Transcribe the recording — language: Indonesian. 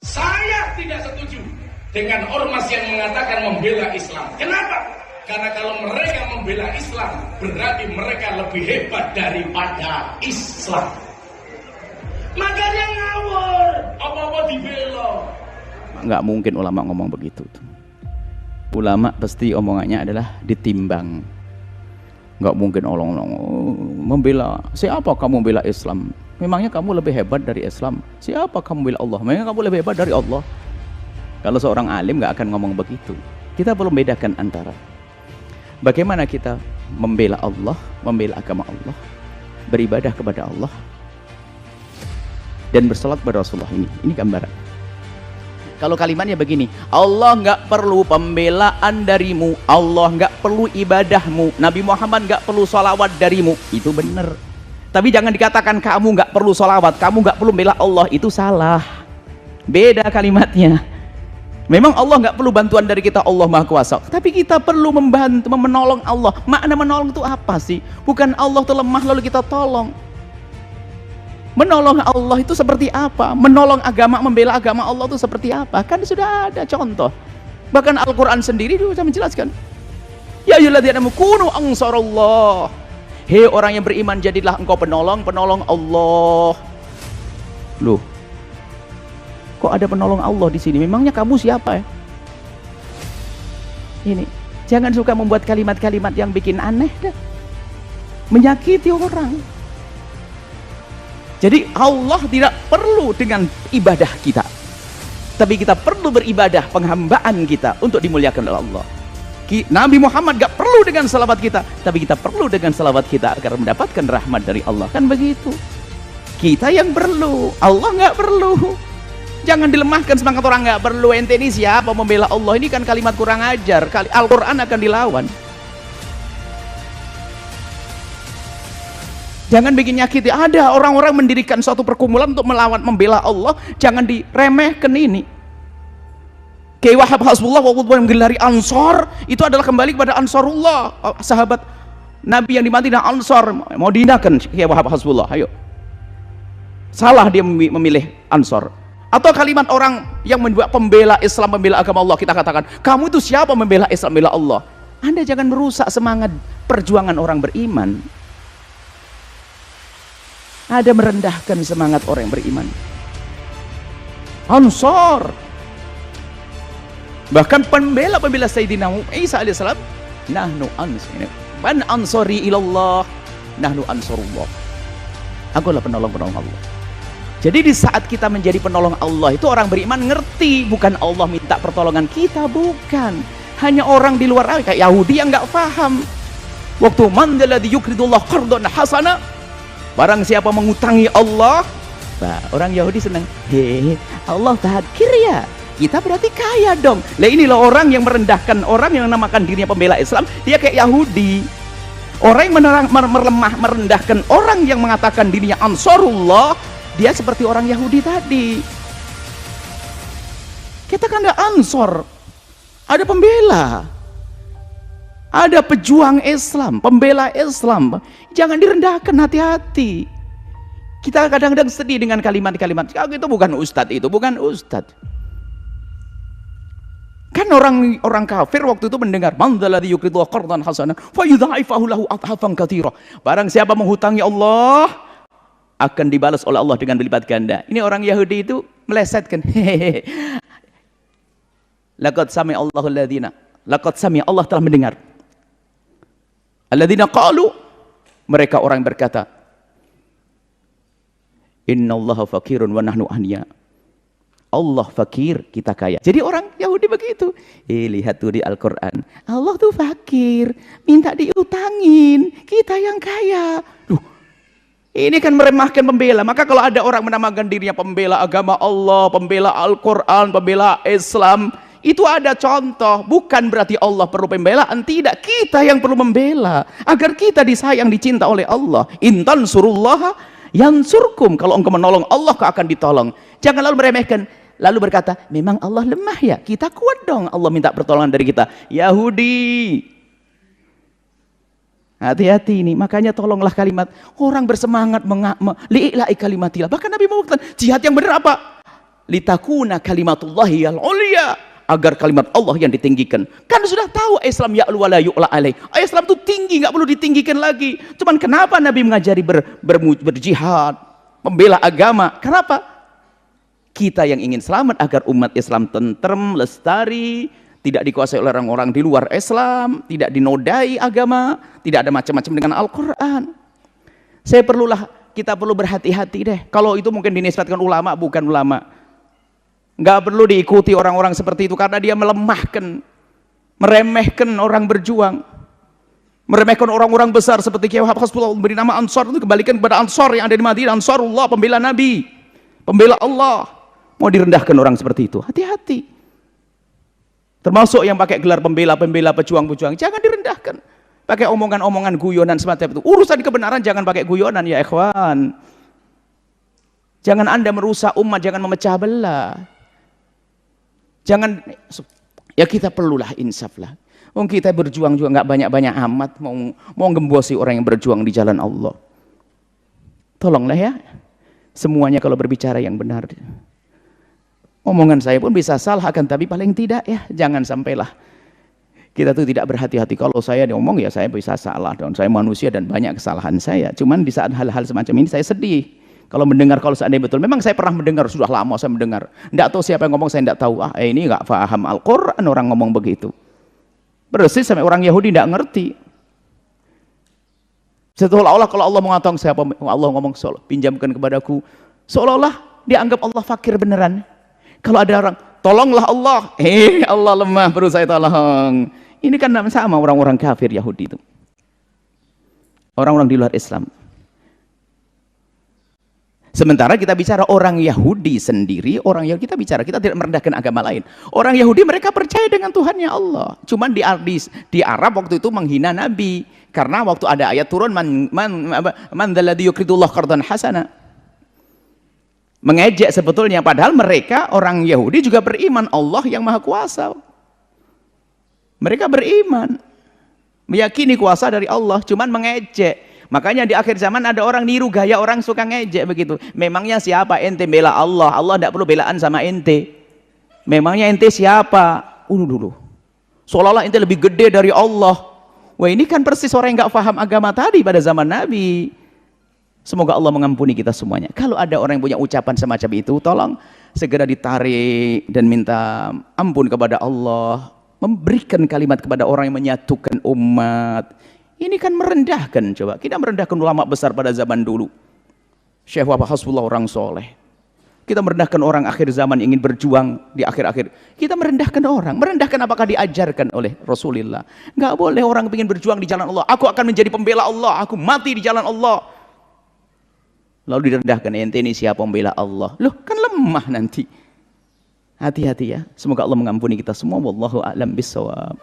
Saya tidak setuju dengan ormas yang mengatakan membela Islam. Kenapa? Karena kalau mereka membela Islam, berarti mereka lebih hebat daripada Islam. Makanya ngawur, apa-apa dibela. Nggak mungkin ulama ngomong begitu. Ulama pasti omongannya adalah ditimbang. Nggak mungkin orang membela. Siapa kamu membela Islam? Memangnya kamu lebih hebat dari Islam? Siapa kamu membela Allah? Memangnya kamu lebih hebat dari Allah? Kalau seorang alim nggak akan ngomong begitu. Kita perlu bedakan antara bagaimana kita membela Allah, membela agama Allah, beribadah kepada Allah, dan bersalat pada Rasulullah. Ini gambaran. Kalau kalimatnya begini, Allah nggak perlu pembelaan darimu, Allah nggak perlu ibadahmu, Nabi Muhammad nggak perlu sholawat darimu, itu benar. Tapi jangan dikatakan kamu nggak perlu sholawat, kamu nggak perlu bela Allah, itu salah. Beda kalimatnya. Memang Allah nggak perlu bantuan dari kita, Allah Maha Kuasa. Tapi kita perlu membantu, menolong Allah. Makna menolong itu apa sih? Bukan Allah itu lemah lalu kita tolong. Menolong Allah itu seperti apa? Menolong agama, membela agama Allah itu seperti apa? Kan sudah ada contoh. Bahkan Al-Quran sendiri juga menjelaskan. Ya ayyuhalladzina amanu kunu ansarallah. Hei orang yang beriman, jadilah engkau penolong Allah. Loh, kok ada penolong Allah di sini? Memangnya kamu siapa ya? Ini, jangan suka membuat kalimat-kalimat yang bikin aneh dah. Menyakiti orang. Jadi Allah tidak perlu dengan ibadah kita, tapi kita perlu beribadah penghambaan kita untuk dimuliakan oleh Allah. Nabi Muhammad gak perlu dengan salawat kita, tapi kita perlu dengan salawat kita agar mendapatkan rahmat dari Allah. Kan begitu. Kita yang perlu, Allah gak perlu. Jangan dilemahkan semangat orang gak perlu. Ente ini siapa membela Allah? Ini kan kalimat kurang ajar. Al-Quran akan dilawan. Jangan bikin nyakiti. Ada orang-orang mendirikan suatu perkumpulan untuk melawan, membela Allah. Jangan diremehkan ini. Kiai Wahab Hasbullah waktu menggelari Ansor, itu adalah kembali kepada Ansarullah, sahabat Nabi yang di Madinah, Ansor. Mau dihinakan Kiai Wahab Hasbullah, ayo. Salah dia memilih Ansor. Atau kalimat orang yang membuat pembela Islam, membela agama Allah, kita katakan, kamu itu siapa membela Islam, membela Allah? Anda jangan merusak semangat perjuangan orang beriman. Ada merendahkan semangat orang yang beriman. Ansor. Bahkan pembela Sayyidina Isa alaihissalam, nahnu ansor. Man ansori ilallah, nahnu ansorullah. Akulah penolong Allah. Jadi di saat kita menjadi penolong Allah itu orang beriman ngerti, bukan Allah minta pertolongan kita, bukan. Hanya orang di luar kayak Yahudi yang nggak paham. Waktu man alladzi yuqridullah qardan hasana, barang siapa mengutangi Allah, nah, orang Yahudi senang. Allah fakir ya, kita berarti kaya dong. Lah inilah orang yang merendahkan orang yang menamakan dirinya pembela Islam, dia kayak Yahudi. Orang yang merendahkan orang yang mengatakan dirinya Ansarullah, dia seperti orang Yahudi tadi. Kita kan ada Ansor, ada pembela, ada pejuang Islam, pembela Islam. Jangan direndahkan, hati-hati. Kita kadang-kadang sedih dengan kalimat-kalimat, itu bukan ustadz, itu bukan ustadz. Kan orang kafir waktu itu mendengar, man dzalladzi yuqridu qardan hasanan fa yudha'ifahu lahu adhafan katsira. Barang siapa menghutangi Allah, akan dibalas oleh Allah dengan berlipat ganda. Ini orang Yahudi itu melesetkan. Laqad sami'a Allahu alladzina, laqad sami'a, Allah telah mendengar. Alladzina qalu, mereka orang yang berkata, innallaha faqirun wa nahnu aghnia. Allah fakir, kita kaya. Jadi orang Yahudi begitu. Lihat tuh di Al-Quran, Allah tuh fakir, minta diutangin, kita yang kaya. Duh, ini kan meremahkan pembela. Maka kalau ada orang menamakan dirinya pembela agama Allah, pembela Al-Quran, pembela Islam, itu ada contoh. Bukan berarti Allah perlu pembelaan, tidak. Kita yang perlu membela agar kita disayang, dicinta oleh Allah. Intan surullah yansurkum. Kalau engkau menolong Allah, kau akan ditolong. Jangan lalu meremehkan, lalu berkata, memang Allah lemah ya? Kita kuat dong, Allah minta pertolongan dari kita. Yahudi, hati-hati ini. Makanya tolonglah kalimat orang bersemangat li'ila'i kalimatillah. Bahkan Nabi mengatakan, jihad yang benar apa? litakuna kalimatullahi al-ulya, agar kalimat Allah yang ditinggikan. Kan sudah tahu Islam ya'lu wa la yu'la alaih. Islam itu tinggi, nggak perlu ditinggikan lagi. Cuman kenapa Nabi mengajari berjihad, membela agama? Kenapa? Kita yang ingin selamat agar umat Islam tentrem, lestari, tidak dikuasai oleh orang-orang di luar Islam, tidak dinodai agama, tidak ada macam-macam dengan Al-Quran. Kita perlu berhati-hati deh. Kalau itu mungkin dinisbatkan ulama, bukan ulama. Nggak perlu diikuti orang-orang seperti itu karena dia melemahkan, meremehkan orang berjuang, meremehkan orang-orang besar seperti Kiai Wahab Hasbullah memberi nama Ansar, itu kembalikan kepada Ansar yang ada di Madinah, Ansarullah, pembela Nabi, pembela Allah. Mau direndahkan orang seperti itu, hati-hati. Termasuk yang pakai gelar pembela-pembela, pejuang-pejuang, jangan direndahkan. Pakai omongan-omongan guyonan semacam itu. Urusan kebenaran jangan pakai guyonan ya ikhwan. Jangan Anda merusak umat, jangan memecah belah. Jangan, ya kita perlulah insaf lah. Kita berjuang juga nggak banyak-banyak amat, mau gembosi orang yang berjuang di jalan Allah. Tolonglah ya, semuanya kalau berbicara yang benar. Omongan saya pun bisa salah, akan tapi paling tidak ya, jangan sampailah kita tuh tidak berhati-hati. Kalau saya diomong ya saya bisa salah, dan saya manusia dan banyak kesalahan saya. Cuman di saat hal-hal semacam ini saya sedih. Kalau mendengar, kalau seandainya betul, memang saya pernah mendengar, sudah lama saya mendengar. Tidak tahu siapa yang ngomong, saya tidak tahu. Ini nggak paham Al-Quran orang ngomong begitu. Persis sampai orang Yahudi tidak ngerti. Seolah-olah kalau Allah mengatakan siapa, Allah ngomong pinjamkan kepadaku, seolah-olah dianggap Allah fakir beneran. Kalau ada orang, tolonglah Allah, Allah lemah, perlu saya tolong. Ini kan sama orang-orang kafir Yahudi itu, orang-orang di luar Islam. Sementara kita bicara orang Yahudi sendiri, kita tidak merendahkan agama lain. Orang Yahudi mereka percaya dengan Tuhannya Allah. Cuman di Arab waktu itu menghina Nabi. Karena waktu ada ayat turun, man dzalladzi yuqridullah qardan hasana. Mengejek sebetulnya, padahal mereka orang Yahudi juga beriman Allah yang Maha Kuasa. Mereka beriman, meyakini kuasa dari Allah, cuman mengejek. Makanya di akhir zaman ada orang niru gaya orang suka ngejek begitu. Memangnya siapa ente bela Allah? Allah tidak perlu belaan sama ente. Memangnya ente siapa? Dulu. Seolah-olah ente lebih gede dari Allah. Wah, ini kan persis orang yang nggak paham agama tadi pada zaman Nabi. Semoga Allah mengampuni kita semuanya. Kalau ada orang yang punya ucapan semacam itu, tolong segera ditarik dan minta ampun kepada Allah. Memberikan kalimat kepada orang yang menyatukan umat. Ini kan merendahkan, coba. Kita merendahkan ulama besar pada zaman dulu. Syekh Wahab Hasbullah orang soleh. Kita merendahkan orang akhir zaman ingin berjuang di akhir-akhir. Kita merendahkan orang. Merendahkan apakah diajarkan oleh Rasulullah? Nggak boleh orang ingin berjuang di jalan Allah. Aku akan menjadi pembela Allah. Aku mati di jalan Allah. Lalu direndahkan, ente ini siapa pembela Allah? Loh, kan lemah nanti. Hati-hati ya. Semoga Allah mengampuni kita semua. Wallahu a'lam bissawab.